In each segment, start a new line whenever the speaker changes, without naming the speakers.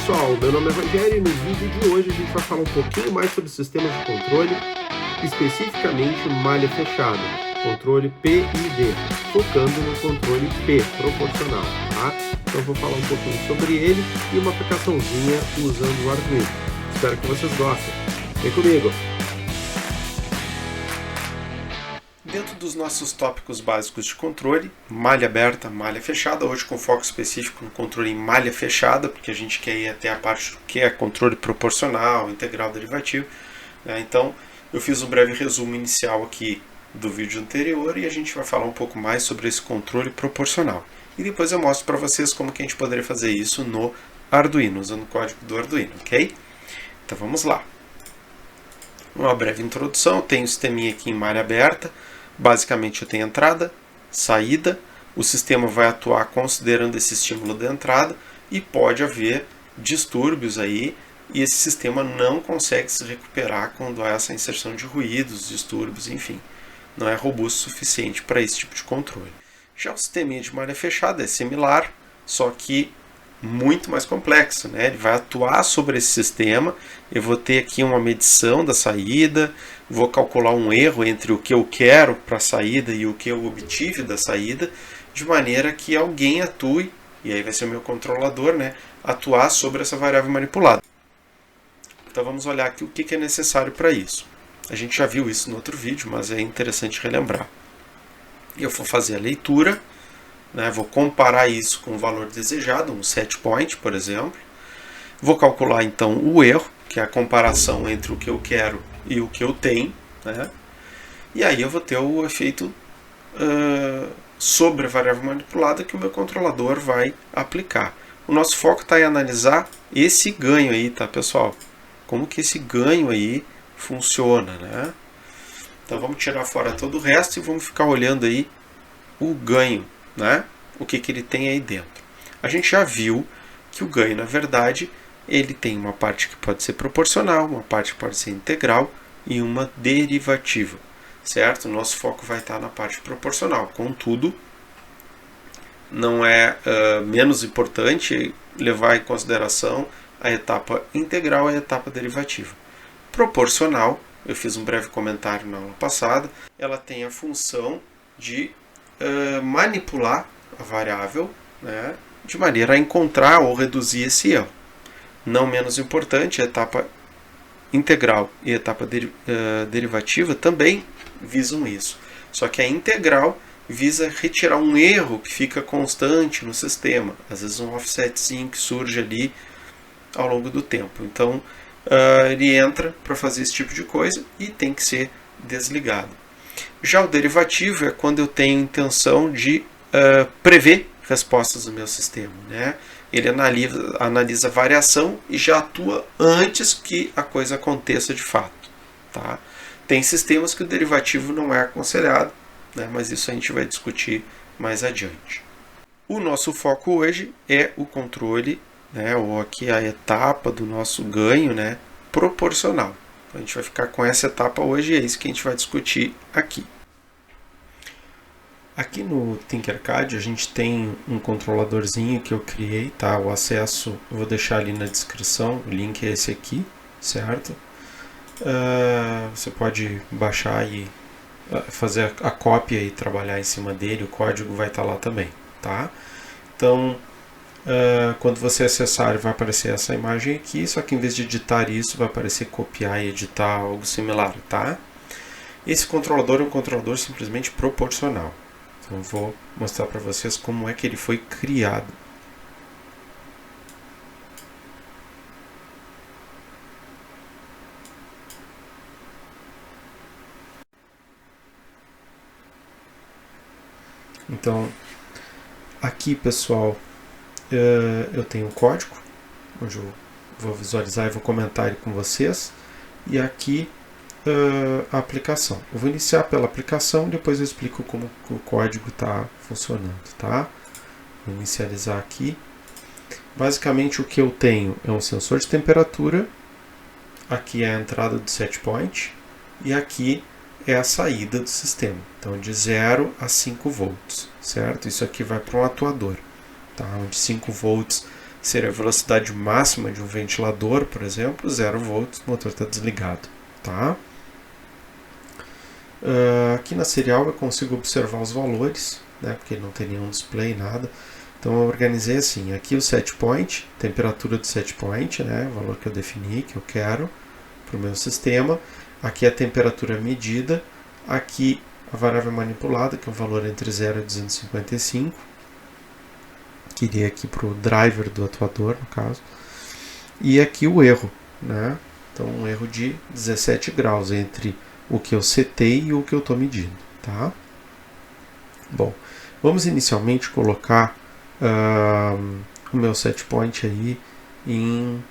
pessoal, meu nome é Rogério e no vídeo de hoje a gente vai falar um pouquinho mais sobre sistemas de controle, especificamente malha fechada, controle PID, focando no controle P, proporcional, tá? Então eu vou falar um pouquinho sobre ele e uma aplicaçãozinha usando o Arduino. Espero que vocês gostem. Vem comigo! Dentro dos nossos tópicos básicos de controle, malha aberta, malha fechada, hoje com foco específico no controle em malha fechada, porque a gente quer ir até a parte que é controle proporcional, integral, derivativo. Então, eu fiz um breve resumo inicial aqui do vídeo anterior e a gente vai falar um pouco mais sobre esse controle proporcional. E depois eu mostro para vocês como que a gente poderia fazer isso no Arduino, usando o código do Arduino, ok? Então vamos lá. Uma breve introdução, eu tenho um sisteminha aqui em malha aberta. Basicamente eu tenho entrada, saída, o sistema vai atuar considerando esse estímulo da entrada e pode haver distúrbios aí e esse sistema não consegue se recuperar quando há essa inserção de ruídos, distúrbios, enfim. Não é robusto o suficiente para esse tipo de controle. Já o sisteminha de malha fechada é similar, só que muito mais complexo, né? Ele vai atuar sobre esse sistema, eu vou ter aqui uma medição da saída, vou calcular um erro entre o que eu quero para a saída e o que eu obtive da saída, de maneira que alguém atue, e aí vai ser o meu controlador, né? Atuar sobre essa variável manipulada. Então vamos olhar aqui o que é necessário para isso. A gente já viu isso no outro vídeo, mas é interessante relembrar. Eu vou fazer a leitura, né, vou comparar isso com o valor desejado, um set point, por exemplo. Vou calcular então o erro, que é a comparação entre o que eu quero e o que eu tenho. Né? E aí eu vou ter o efeito sobre a variável manipulada que o meu controlador vai aplicar. O nosso foco está em analisar esse ganho aí, tá, pessoal? Como que esse ganho aí funciona, né? Então vamos tirar fora todo o resto e vamos ficar olhando aí o ganho, né? O que ele tem aí dentro. A gente já viu que o ganho, na verdade, ele tem uma parte que pode ser proporcional, uma parte que pode ser integral e uma derivativa, certo? O nosso foco vai estar na parte proporcional. Contudo, não é menos importante levar em consideração a etapa integral e a etapa derivativa. Proporcional, eu fiz um breve comentário na aula passada, ela tem a função de manipular a variável, né, de maneira a encontrar ou reduzir esse erro. Não menos importante, a etapa integral e a etapa derivativa também visam isso. Só que a integral visa retirar um erro que fica constante no sistema, às vezes um offsetzinho que surge ali ao longo do tempo. Então ele entra para fazer esse tipo de coisa e tem que ser desligado. Já o derivativo é quando eu tenho intenção de prever respostas do meu sistema, né? Ele analisa a variação e já atua antes que a coisa aconteça de fato. Tá? Tem sistemas que o derivativo não é aconselhado, né? Mas isso a gente vai discutir mais adiante. O nosso foco hoje é o controle, né? Ou aqui a etapa do nosso ganho, né? Proporcional. Então, a gente vai ficar com essa etapa hoje e é isso que a gente vai discutir aqui. Aqui no Tinkercad a gente tem um controladorzinho que eu criei, tá? O acesso eu vou deixar ali na descrição, o link é esse aqui, certo? Você pode baixar e fazer a cópia e trabalhar em cima dele, o código vai estar lá também, tá? Então, quando você acessar vai aparecer essa imagem aqui, só que em vez de editar isso vai aparecer copiar e editar algo similar, tá? Esse controlador é um controlador simplesmente proporcional. Então vou mostrar para vocês como é que ele foi criado. Então, aqui pessoal, eu tenho um código, onde eu vou visualizar e vou comentar ele com vocês. E aqui a aplicação. Eu vou iniciar pela aplicação, depois eu explico como o código está funcionando, tá? Vou inicializar aqui. Basicamente o que eu tenho é um sensor de temperatura, aqui é a entrada do set point e aqui é a saída do sistema. Então de 0 a 5 volts, certo? Isso aqui vai para um atuador, tá? Onde 5 volts seria a velocidade máxima de um ventilador, por exemplo, 0 volts, o motor está desligado. Tá? Aqui na serial eu consigo observar os valores, né, porque não tem nenhum display, nada. Então eu organizei assim, aqui o set point, temperatura do set point, né, o valor que eu defini, que eu quero para o meu sistema. Aqui a temperatura medida, aqui a variável manipulada, que é um valor entre 0 e 255, que iria aqui para o driver do atuador, no caso. E aqui o erro, né? Então um erro de 17 graus entre o que eu setei e o que eu estou medindo, tá? Bom, vamos inicialmente colocar o meu set point aí em...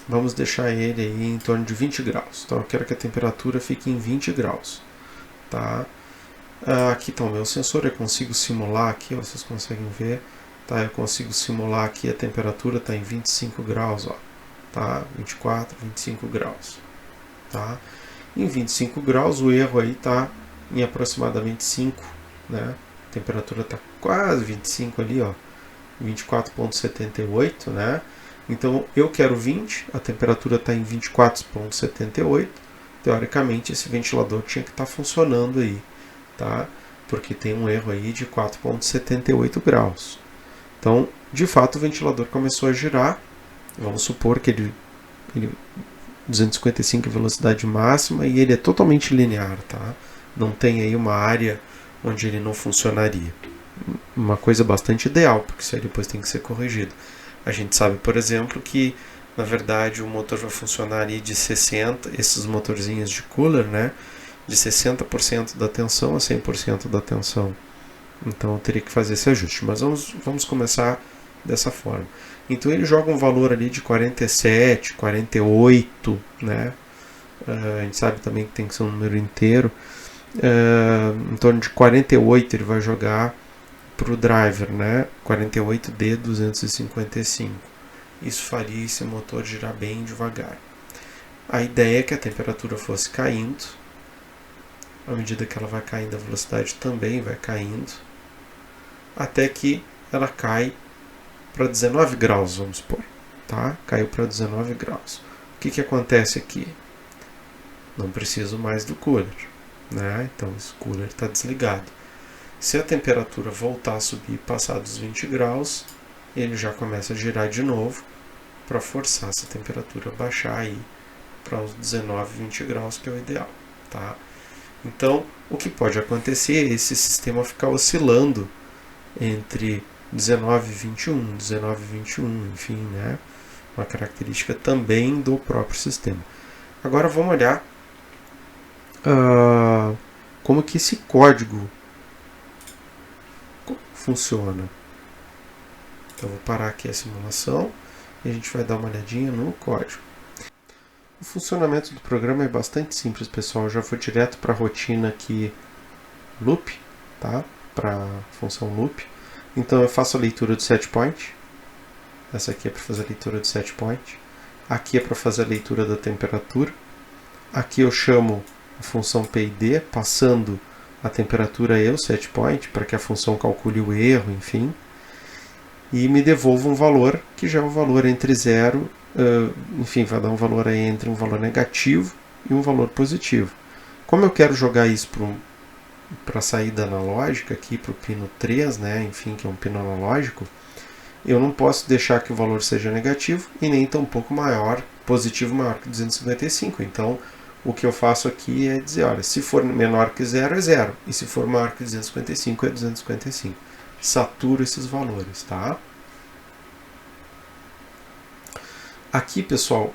Vamos deixar ele aí em torno de 20 graus. Então eu quero que a temperatura fique em 20 graus, tá? Aqui está o meu sensor, eu consigo simular aqui, ó, vocês conseguem ver, tá? Eu consigo simular aqui a temperatura está em 25 graus, ó, tá? 24, 25 graus, tá? Em 25 graus o erro aí está em aproximadamente 5, né? A temperatura está quase 25 ali, ó, 24,78, né? Então eu quero 20, a temperatura está em 24,78. Teoricamente esse ventilador tinha que estar funcionando aí, tá? Porque tem um erro aí de 4,78 graus. Então, de fato, o ventilador começou a girar. Vamos supor que ele 255 é a velocidade máxima e ele é totalmente linear, tá? Não tem aí uma área onde ele não funcionaria. Uma coisa bastante ideal, porque isso aí depois tem que ser corrigido. A gente sabe, por exemplo, que na verdade o motor vai funcionar ali de 60%, esses motorzinhos de cooler, né? De 60% da tensão a 100% da tensão. Então eu teria que fazer esse ajuste. Mas vamos começar dessa forma. Então ele joga um valor ali de 47, 48, né? A gente sabe também que tem que ser um número inteiro. Em torno de 48 ele vai jogar para o driver, né? 48D255. Isso faria esse motor girar bem devagar. A ideia é que a temperatura fosse caindo. À medida que ela vai caindo, a velocidade também vai caindo. Até que ela cai para 19 graus, vamos supor. Tá? Caiu para 19 graus. O que acontece aqui? Não preciso mais do cooler, né? Então esse cooler está desligado. Se a temperatura voltar a subir e passar dos 20 graus, ele já começa a girar de novo para forçar essa temperatura a baixar aí para os 19, 20 graus, que é o ideal. Tá? Então, o que pode acontecer é esse sistema ficar oscilando entre 19 e 21, 19 e 21, enfim, né? Uma característica também do próprio sistema. Agora vamos olhar como que esse código funciona. Então vou parar aqui a simulação e a gente vai dar uma olhadinha no código. O funcionamento do programa é bastante simples, pessoal. Eu já vou direto para a rotina aqui loop, tá? Para a função loop. Então eu faço a leitura do set point. Essa aqui é para fazer a leitura do set point. Aqui é para fazer a leitura da temperatura. Aqui eu chamo a função PID, passando a temperatura e o set point, para que a função calcule o erro, enfim. E me devolva um valor, que já é um valor entre 0, enfim, vai dar um valor aí entre um valor negativo e um valor positivo. Como eu quero jogar isso para a saída analógica, aqui para o pino 3, né, enfim, que é um pino analógico, eu não posso deixar que o valor seja negativo e nem tampouco maior, positivo maior que 255. Então, o que eu faço aqui é dizer, olha, se for menor que 0 é 0, e se for maior que 255 é 255. Saturo esses valores, tá? Aqui, pessoal,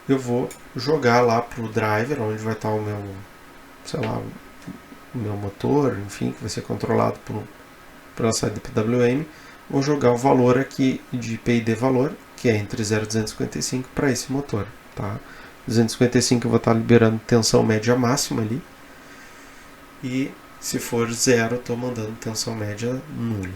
eu vou jogar lá para o driver, onde vai estar o meu, sei lá, o meu motor, enfim, que vai ser controlado pela saída do PWM. Vou jogar o valor aqui de PID valor, que é entre 0 e 255, para esse motor, tá? 255 eu vou estar liberando tensão média máxima ali. E se for 0, eu estou mandando tensão média nula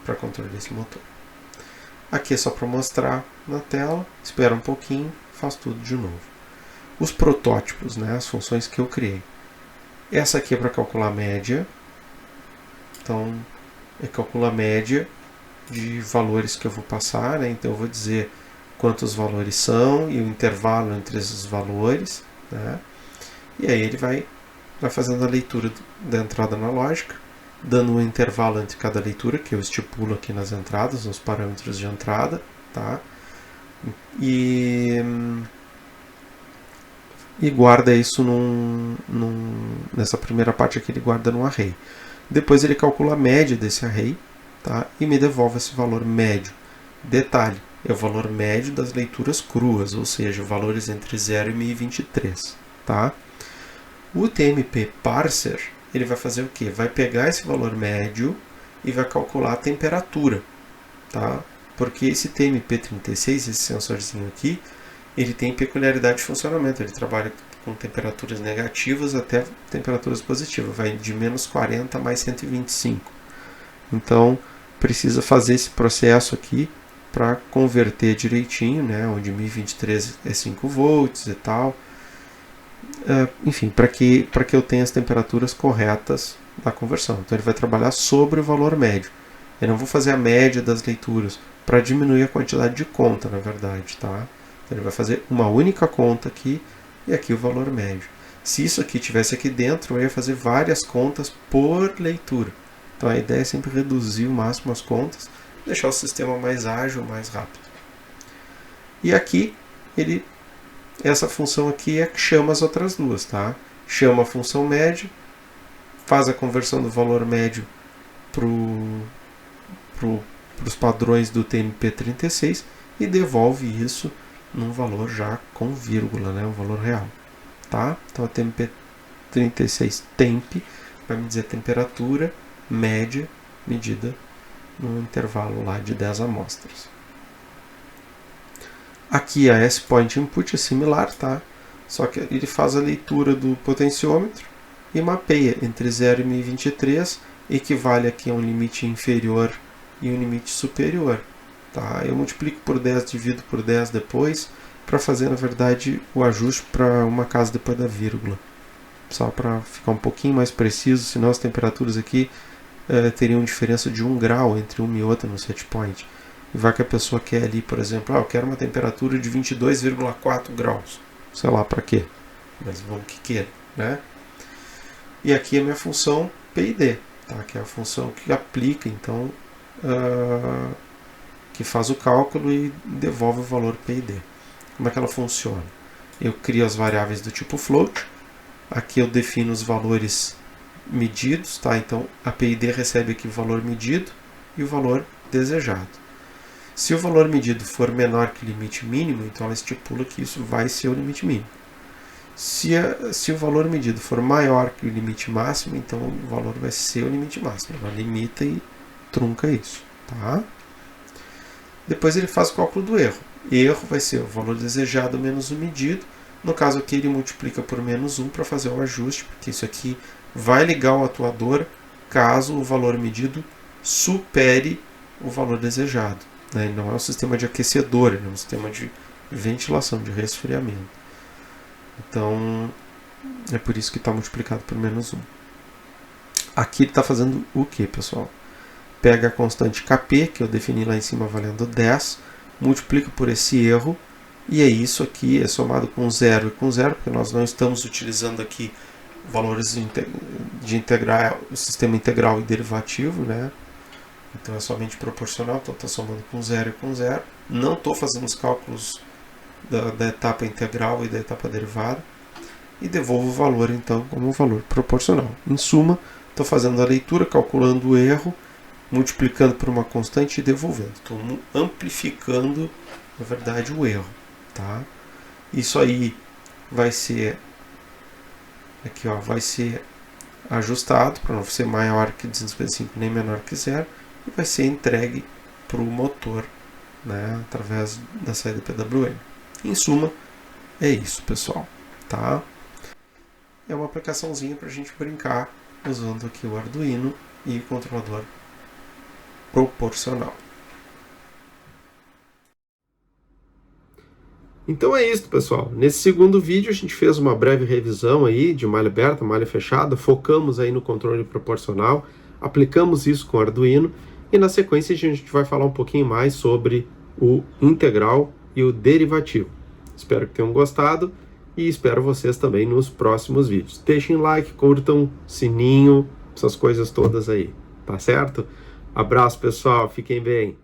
para controle desse motor. Aqui é só para mostrar na tela. Espera um pouquinho, faço tudo de novo. Os protótipos, né, as funções que eu criei. Essa aqui é para calcular a média. Então, calcula a média de valores que eu vou passar, né? Então eu vou dizer quantos valores são e o intervalo entre esses valores, né? E aí ele vai fazendo a leitura da entrada analógica, dando um intervalo entre cada leitura, que eu estipulo aqui nas entradas, nos parâmetros de entrada, tá? E guarda isso nessa primeira parte aqui, ele guarda num array. Depois ele calcula a média desse array, tá? E me devolve esse valor médio. Detalhe, é o valor médio das leituras cruas, ou seja, valores entre 0 e 1023, tá? O TMP Parser, ele vai fazer o quê? Vai pegar esse valor médio e vai calcular a temperatura, tá? Porque esse TMP36, esse sensorzinho aqui, ele tem peculiaridade de funcionamento. Ele trabalha com temperaturas negativas até temperaturas positivas. Vai de menos 40 a mais 125. Então, precisa fazer esse processo aqui para converter direitinho, né? Onde 1023 é 5 volts e tal. Enfim, para que eu tenha as temperaturas corretas da conversão. Então, ele vai trabalhar sobre o valor médio. Eu não vou fazer a média das leituras para diminuir a quantidade de conta, na verdade, tá? Então, ele vai fazer uma única conta aqui e aqui o valor médio. Se isso aqui tivesse aqui dentro, eu ia fazer várias contas por leitura. Então, a ideia é sempre reduzir o máximo as contas, deixar o sistema mais ágil, mais rápido. E aqui, essa função aqui é que chama as outras duas, tá? Chama a função média, faz a conversão do valor médio para os padrões do TMP36 e devolve isso num valor já com vírgula, né? Um valor real, tá? Então a TMP36 temp vai me dizer a temperatura média medida num intervalo lá de 10 amostras. Aqui a S-Point Input é similar, tá? Só que ele faz a leitura do potenciômetro e mapeia entre 0 e 1023, equivale aqui a um limite inferior e um limite superior. Tá? Eu multiplico por 10, divido por 10 depois, para fazer, na verdade, o ajuste para uma casa depois da vírgula. Só para ficar um pouquinho mais preciso, senão as temperaturas aqui teriam diferença de 1 grau entre uma e outra no set point. E vai que a pessoa quer ali, por exemplo, eu quero uma temperatura de 22,4 graus. Sei lá para quê, mas vamos que queira, né? E aqui a minha função PID, tá? Que é a função que aplica, então, que faz o cálculo e devolve o valor PID. Como é que ela funciona? Eu crio as variáveis do tipo float, aqui eu defino os valores medidos, tá? Então a PID recebe aqui o valor medido e o valor desejado. Se o valor medido for menor que o limite mínimo, então ela estipula que isso vai ser o limite mínimo. Se o valor medido for maior que o limite máximo, então o valor vai ser o limite máximo. Ela limita e trunca isso, tá? Depois ele faz o cálculo do erro. Erro vai ser o valor desejado menos o medido. No caso aqui ele multiplica por menos 1 para fazer o ajuste, porque isso aqui vai ligar o atuador caso o valor medido supere o valor desejado. Né? Não é um sistema de aquecedor, é um sistema de ventilação, de resfriamento. Então, é por isso que está multiplicado por menos 1. Aqui ele está fazendo o que, pessoal? Pega a constante Kp, que eu defini lá em cima valendo 10, multiplica por esse erro, e é isso aqui, é somado com 0 e com 0, porque nós não estamos utilizando aqui valores de integral, o sistema integral e derivativo, né? Então é somente proporcional, então está somando com 0 e com 0. Não estou fazendo os cálculos da etapa integral e da etapa derivada. E devolvo o valor, então, como um valor proporcional. Em suma, estou fazendo a leitura, calculando o erro, multiplicando por uma constante e devolvendo. Estou amplificando, na verdade, o erro. Tá? Isso aí vai ser, aqui, ó, vai ser ajustado para não ser maior que 255 nem menor que 0. E vai ser entregue para o motor, né, através da saída PWM. Em suma, é isso, pessoal. Tá? É uma aplicaçãozinha para a gente brincar usando aqui o Arduino e o controlador proporcional. Então é isso, pessoal. Nesse segundo vídeo a gente fez uma breve revisão aí de malha aberta, malha fechada, focamos aí no controle proporcional, aplicamos isso com o Arduino E na sequência a gente vai falar um pouquinho mais sobre o integral e o derivativo. Espero que tenham gostado e espero vocês também nos próximos vídeos. Deixem like, curtam, sininho, essas coisas todas aí, tá certo? Abraço, pessoal, fiquem bem.